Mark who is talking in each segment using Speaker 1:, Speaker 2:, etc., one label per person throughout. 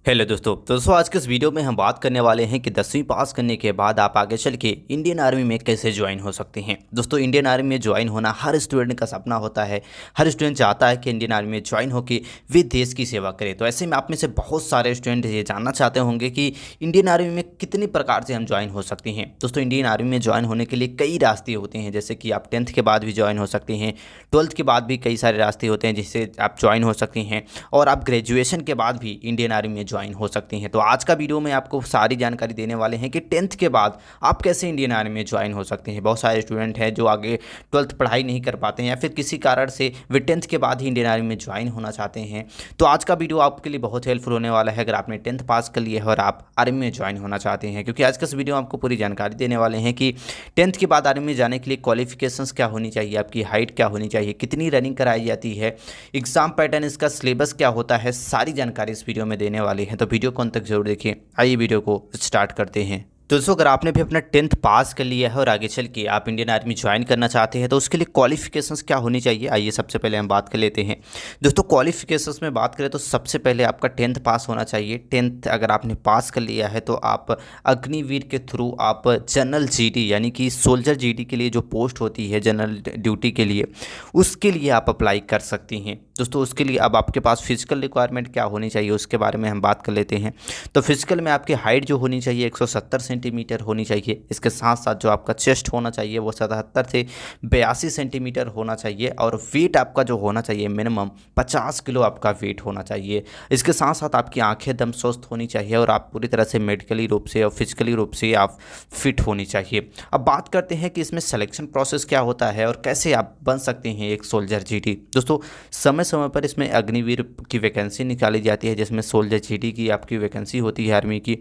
Speaker 1: Hello दोस्तों आज के इस वीडियो में हम बात करने वाले हैं कि 10वीं पास करने के बाद आप आगे चल के इंडियन आर्मी में कैसे ज्वाइन हो सकते हैं। दोस्तों इंडियन आर्मी में ज्वाइन होना हर स्टूडेंट का सपना होता है। हर स्टूडेंट चाहता है कि इंडियन आर्मी में ज्वाइन होकर वे देश की सेवा करे। तो ऐसे में आप में से बहुत सारे स्टूडेंट ये जानना चाहते होंगे कि इंडियन आर्मी में कितनी प्रकार से हम ज्वाइन हो सकते हैं। दोस्तों इंडियन आर्मी में ज्वाइन होने के लिए कई रास्ते होते हैं, जैसे कि आप 10th के बाद भी ज्वाइन हो सकते हैं, 12th के बाद भी कई सारे रास्ते होते हैं जिससे आप ज्वाइन हो सकते हैं, और आप ग्रेजुएशन के बाद भी इंडियन आर्मी में ज्वाइन हो सकती हैं। तो आज का वीडियो में आपको सारी जानकारी देने वाले हैं कि 10th के बाद आप कैसे इंडियन आर्मी में ज्वाइन हो सकते हैं। बहुत सारे स्टूडेंट हैं जो आगे 12th पढ़ाई नहीं कर पाते हैं या फिर किसी कारण से वे 10th के बाद ही इंडियन आर्मी में ज्वाइन होना चाहते हैं। तो आज का वीडियो आपके लिए बहुत हेल्पफुल होने वाला है अगर आपने 10th पास कर लिया है और आप आर्मी में ज्वाइन होना चाहते हैं, क्योंकि आज का इस वीडियो में आपको पूरी जानकारी देने वाले हैं कि 10th के बाद आर्मी में जाने के लिए क्वालिफिकेशंस क्या होनी चाहिए, आपकी हाइट क्या होनी चाहिए, कितनी रनिंग कराई जाती है, एग्जाम पैटर्न, इसका सिलेबस क्या होता है, सारी जानकारी इस वीडियो में देने वाली है। तो वीडियो को अंत तक जरूर देखिए। आइए वीडियो को स्टार्ट करते हैं। तो दोस्तों अगर आपने भी अपना 10th पास कर लिया है और आगे चल के आप इंडियन आर्मी ज्वाइन करना चाहते हैं तो उसके लिए क्वालिफिकेशंस क्या होनी चाहिए, आइए सबसे पहले हम बात कर लेते हैं। दोस्तों क्वालिफिकेशंस में बात करें तो सबसे पहले आपका 10th पास होना चाहिए। 10th अगर आपने पास कर लिया है तो आप अग्निवीर के थ्रू आप जनरल जीडी यानी कि सोल्जर जीडी के लिए जो पोस्ट होती है जनरल ड्यूटी के लिए, उसके लिए आप अप्लाई कर सकती हैं। दोस्तों उसके लिए अब आपके पास फिजिकल रिक्वायरमेंट क्या होनी चाहिए उसके बारे में हम बात कर लेते हैं। तो फिजिकल में आपकी हाइट जो होनी चाहिए 170 सेंटीमीटर होनी चाहिए। इसके साथ साथ जो आपका चेस्ट होना चाहिए वो 77 से 82 सेंटीमीटर होना चाहिए, और वेट आपका जो होना चाहिए मिनिमम 50 किलो आपका वेट होना चाहिए। इसके साथ साथ आपकी आंखें एकदम स्वस्थ होनी चाहिए और आप पूरी तरह से मेडिकली रूप से और फिजिकली रूप से आप फिट होनी चाहिए। अब बात करते हैं कि इसमें सिलेक्शन प्रोसेस क्या होता है और कैसे आप बन सकते हैं एक सोल्जर जीडी। दोस्तों समय समय पर इसमें अग्निवीर की वैकेंसी निकाली जाती है जिसमें सोल्जर जीडी की आपकी वैकेंसी होती है आर्मी की।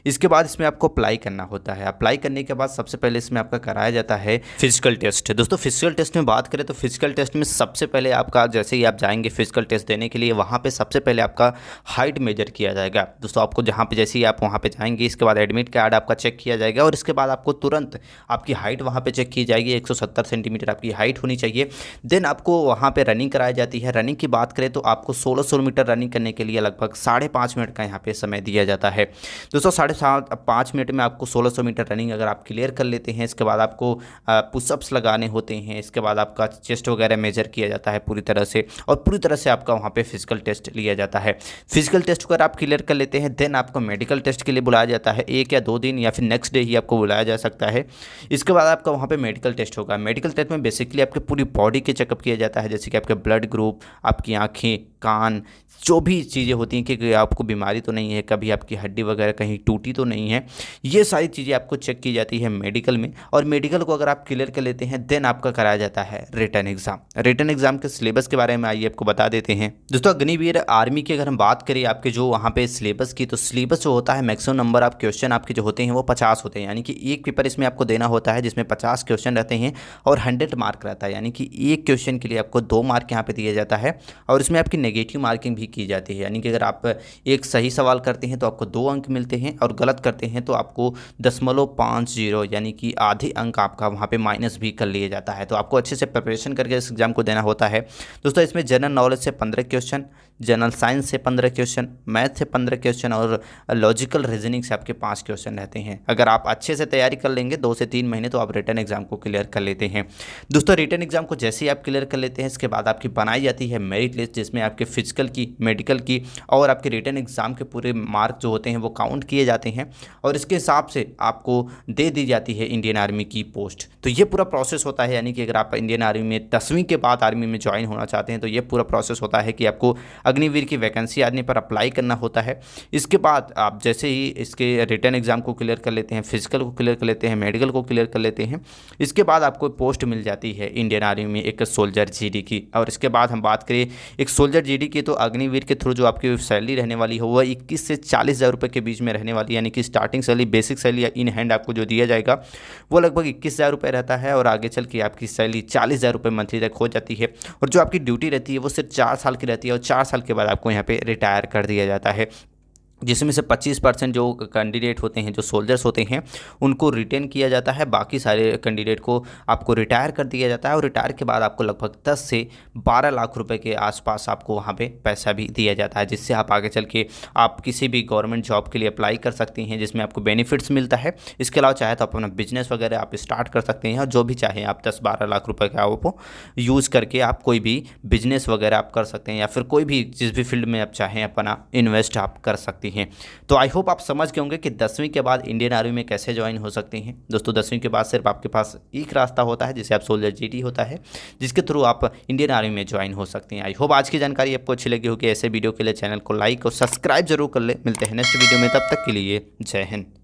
Speaker 1: इसके बाद इसमें आपको अप्लाई करना होता है। अप्लाई करने के बाद सबसे पहले इसमें आपका कराया जाता है फिजिकल टेस्ट। दोस्तों फिजिकल टेस्ट में बात करें तो फिजिकल टेस्ट में सबसे पहले आपका जैसे ही आप जाएंगे फिजिकल टेस्ट देने के लिए, वहाँ पे सबसे पहले आपका हाइट मेजर किया जाएगा। दोस्तों आपको जहाँ पे जैसे ही आप वहाँ पे जाएंगे इसके बाद एडमिट कार्ड आपका चेक किया जाएगा और इसके बाद आपको तुरंत आपकी हाइट वहाँ पे चेक की जाएगी। 170 सेंटीमीटर आपकी हाइट होनी चाहिए। देन आपको वहाँ पे रनिंग कराई जाती है। रनिंग की बात करें तो आपको 1600 मीटर रनिंग करने के लिए लगभग 5.5 मिनट का यहाँ पे समय दिया जाता है। दोस्तों 5.5 मिनट में आपको 1600 मीटर रनिंग अगर आप क्लियर कर लेते हैं, इसके बाद आपको पुशअप्स लगाने होते हैं। इसके बाद आपका चेस्ट वगैरह मेजर किया जाता है पूरी तरह से, और पूरी तरह से आपका वहाँ पे फिजिकल टेस्ट लिया जाता है। फिजिकल टेस्ट को अगर आप क्लियर कर लेते हैं देन आपको मेडिकल टेस्ट के लिए बुलाया जाता है। 1 या 2 दिन या फिर नेक्स्ट डे ही आपको बुलाया जा सकता है। इसके बाद आपका वहाँ पे मेडिकल टेस्ट होगा। मेडिकल टेस्ट में बेसिकली आपके पूरी बॉडी के चेकअप किया जाता है, जैसे कि आपके ब्लड ग्रुप, आपकी आँखें, कान, जो भी चीज़ें होती हैं कि आपको बीमारी तो नहीं है, कभी आपकी हड्डी वगैरह कहीं टूटी तो नहीं है, ये सारी चीज़ें आपको चेक की जाती है मेडिकल में। और मेडिकल को अगर आप क्लियर कर लेते हैं देन आपका कराया जाता है रिटन एग्जाम। रिटन एग्जाम के सिलेबस के बारे में आइए आपको बता देते हैं। दोस्तों अग्निवीर आर्मी की अगर हम बात करें आपके जो वहाँ पे सिलेबस की, तो सिलेबस जो होता है मैक्सिमम नंबर ऑफ क्वेश्चन आपके जो होते हैं वो 50 होते हैं, यानी कि एक पेपर इसमें आपको देना होता है जिसमें 50 क्वेश्चन रहते हैं और 100 मार्क रहता है, यानी कि एक क्वेश्चन के लिए आपको 2 मार्क यहाँ पे दिया जाता है। और इसमें आपकी नेगेटिव मार्किंग भी की जाती है, यानी कि अगर आप एक सही सवाल करते हैं तो आपको 2 अंक मिलते हैं और गलत करते हैं तो आपको 0.50 यानी कि आधे अंक आपका वहाँ पे माइनस भी कर लिया जाता है। तो आपको अच्छे से प्रिपरेशन करके इस एग्जाम को देना होता है। दोस्तों इसमें जनरल नॉलेज से 15 क्वेश्चन, जनरल साइंस से 15 क्वेश्चन, मैथ से 15 क्वेश्चन और लॉजिकल रीजनिंग से आपके 5 क्वेश्चन रहते हैं। अगर आप अच्छे से तैयारी कर लेंगे 2 से 3 महीने तो आप रिटन एग्जाम को क्लियर कर लेते हैं। दोस्तों रिटन एग्जाम को जैसे ही आप क्लियर कर लेते हैं इसके बाद आपकी बनाई जाती है मेरिट लिस्ट, जिसमें आपके फिजिकल की, मेडिकल की और आपके रिटन एग्जाम के पूरे मार्क जो होते हैं वो काउंट किए जाते हैं और इसके हिसाब से आपको दे दी जाती है इंडियन आर्मी की पोस्ट। तो ये पूरा प्रोसेस होता है, यानी कि अगर आप इंडियन आर्मी में 10वीं के बाद आर्मी में ज्वाइन होना चाहते हैं तो ये पूरा प्रोसेस होता है कि आपको अग्निवीर की वैकेंसी आने पर अप्लाई करना होता है। इसके बाद आप जैसे ही इसके रिटन एग्जाम को क्लियर कर लेते हैं, फिजिकल को क्लियर कर लेते हैं, मेडिकल को क्लियर कर लेते हैं, इसके बाद आपको पोस्ट मिल जाती है इंडियन आर्मी में एक सोल्जर जीडी की। और इसके बाद हम बात करें एक सोल्जर जीडी की, तो अग्निवीर के थ्रू जो आपकी सैलरी रहने वाली है वह 21 से 40 हज़ार रुपये के बीच में रहने वाली है, यानी कि starting salary, basic salary in hand आपको जो दिया जाएगा वो लगभग 21,000 रुपये रहता है और आगे चल के आपकी सैलरी 40,000 रुपये मंथली तक हो जाती है। और जो आपकी ड्यूटी रहती है वो सिर्फ 4 साल की रहती है और 4 साल के बाद आपको यहाँ पे रिटायर कर दिया जाता है। जिसमें से 25% जो कैंडिडेट होते हैं, जो सोल्जर्स होते हैं, उनको रिटेन किया जाता है। बाकी सारे कैंडिडेट को आपको रिटायर कर दिया जाता है और रिटायर के बाद आपको लगभग 10 से 12 लाख रुपए के आसपास आपको वहाँ पे पैसा भी दिया जाता है, जिससे आप आगे चल के आप किसी भी गवर्नमेंट जॉब के लिए अप्लाई कर सकती हैं, जिसमें आपको बेनिफिट्स मिलता है। इसके अलावा चाहे तो आप अपना बिजनेस वगैरह आप स्टार्ट कर सकते हैं, और जो भी चाहें आप 10-12 लाख रुपए का वो यूज़ करके आप कोई भी बिजनेस वगैरह आप कर सकते हैं, या फिर कोई भी जिस भी फील्ड में आप चाहें अपना इन्वेस्ट आप कर सकती हैं। तो आई होप आप समझ गए होंगे कि 10वीं के बाद इंडियन आर्मी में कैसे ज्वाइन हो सकते हैं। दोस्तों 10वीं के बाद सिर्फ आपके पास एक रास्ता होता है, जिसे आप सोल्जर जीडी होता है, जिसके थ्रू आप इंडियन आर्मी में ज्वाइन हो सकते हैं। आई होप आज की जानकारी आपको अच्छी लगी होगी। ऐसे वीडियो के लिए चैनल को लाइक और सब्सक्राइब जरूर कर ले। मिलते हैं नेक्स्ट वीडियो में, तब तक के लिए जय हिंद।